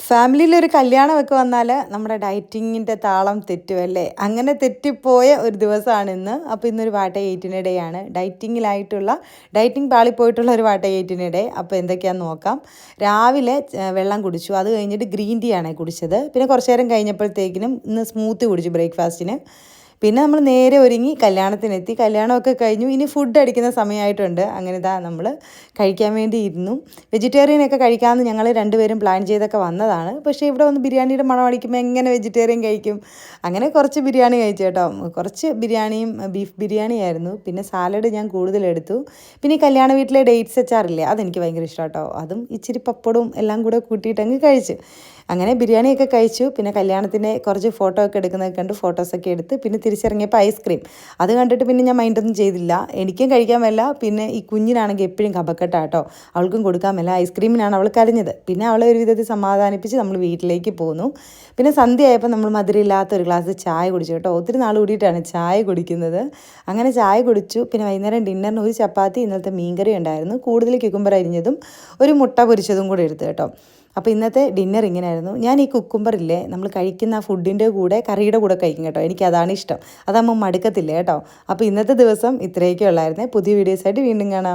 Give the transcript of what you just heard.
ഫാമിലിയിലൊരു കല്യാണമൊക്കെ വന്നാൽ നമ്മുടെ ഡയറ്റിങ്ങിൻ്റെ താളം തെറ്റുമല്ലേ? അങ്ങനെ തെറ്റിപ്പോയ ഒരു ദിവസമാണ് ഇന്ന്. അപ്പോൾ ഇന്നൊരു വാട്ട എയ്റ്റിന് ഡേ ആണ്. ഡയറ്റിംഗ് പാളിപ്പോയിട്ടുള്ള ഒരു വാട്ട എയ്റ്റിന് ഡേ. അപ്പോൾ എന്തൊക്കെയാണെന്ന് നോക്കാം. രാവിലെ വെള്ളം കുടിച്ചു. അത് കഴിഞ്ഞിട്ട് ഗ്രീൻ ടീ ആണ് കുടിച്ചത്. പിന്നെ കുറച്ച് നേരം കഴിഞ്ഞപ്പോഴത്തേക്കിനും ഇന്ന് സ്മൂത്തി കുടിച്ചു ബ്രേക്ക്ഫാസ്റ്റിന്. പിന്നെ നമ്മൾ നേരെ ഒരുങ്ങി കല്യാണത്തിനെത്തി. കല്യാണമൊക്കെ കഴിഞ്ഞു. ഇനി ഫുഡ് അടിക്കുന്ന സമയമായിട്ടുണ്ട്. അങ്ങനെ ഇതാ നമ്മൾ കഴിക്കാൻ വേണ്ടി ഇരുന്നു. വെജിറ്റേറിയനൊക്കെ കഴിക്കാമെന്ന് ഞങ്ങൾ രണ്ടുപേരും പ്ലാൻ ചെയ്തൊക്കെ വന്നതാണ്. പക്ഷേ ഇവിടെ വന്ന് ബിരിയാണിയുടെ മണം അടിക്കുമ്പോൾ എങ്ങനെ വെജിറ്റേറിയൻ കഴിക്കും? അങ്ങനെ കുറച്ച് ബിരിയാണി കഴിച്ചു കേട്ടോ. കുറച്ച് ബിരിയാണിയും ബീഫ് ബിരിയാണി ആയിരുന്നു. പിന്നെ സാലഡ് ഞാൻ കൂടുതലെടുത്തു. പിന്നെ ഈ കല്യാണ വീട്ടിലെ ഡേറ്റ്സ് അച്ചാറില്ലേ, അതെനിക്ക് ഭയങ്കര ഇഷ്ടം കേട്ടോ. അതും ഇച്ചിരി പപ്പടവും എല്ലാം കൂടെ കൂട്ടിയിട്ടങ്ങ് കഴിച്ചു. അങ്ങനെ ബിരിയാണിയൊക്കെ കഴിച്ചു. പിന്നെ കല്യാണത്തിൻ്റെ കുറച്ച് ഫോട്ടോ ഒക്കെ എടുക്കുന്നതൊക്കെ കണ്ട് ഫോട്ടോസൊക്കെ എടുത്ത് പിന്നെ തിരിച്ചിറങ്ങിയപ്പോൾ ഐസ്ക്രീം അത് കണ്ടിട്ട് പിന്നെ ഞാൻ മൈൻഡൊന്നും ചെയ്തില്ല. എനിക്കും കഴിക്കാൻ മേല. പിന്നെ ഈ കുഞ്ഞിനാണെങ്കിൽ എപ്പോഴും കഫക്കെട്ടാട്ടോ, അവൾക്കും കൊടുക്കാൻ മേല. ഐസ്ക്രീമിനാണ് അവൾ കരഞ്ഞത്. പിന്നെ അവളെ ഒരു വിധത്തിൽ സമാധാനിപ്പിച്ച് നമ്മൾ വീട്ടിലേക്ക് പോന്നു. പിന്നെ സന്ധ്യയായപ്പോൾ നമ്മൾ മധുരമില്ലാത്ത ഒരു ഗ്ലാസ് ചായ കുടിച്ചു കേട്ടോ. ഒത്തിരി നാൾ കൂടിയിട്ടാണ് ചായ കുടിക്കുന്നത്. അങ്ങനെ ചായ കുടിച്ചു. പിന്നെ വൈകുന്നേരം ഡിന്നറിന് ഒരു ചപ്പാത്തി, ഇന്നലത്തെ മീൻകറി ഉണ്ടായിരുന്നു, കൂടുതൽ ക്യുക്കുംബർ അരിഞ്ഞതും ഒരു മുട്ട പൊരിച്ചതും കൂടെ എടുത്തു കേട്ടോ. അപ്പോൾ ഇന്നത്തെ ഡിന്നർ ഇങ്ങനെയായിരുന്നു. ഞാൻ ഈ കുക്കുംബറില്ലേ, നമ്മൾ കഴിക്കുന്ന ഫുഡിൻ്റെ കൂടെ കറിയുടെ കൂടെ കഴിക്കും കേട്ടോ. എനിക്കതാണ് ഇഷ്ടം. അതാകുമ്പോൾ മടുക്കത്തില്ല കേട്ടോ. അപ്പോൾ ഇന്നത്തെ ദിവസം ഇത്രയൊക്കെ ഉള്ളായിരുന്നേ. പുതിയ വീഡിയോസായിട്ട് വീണ്ടും കാണാം.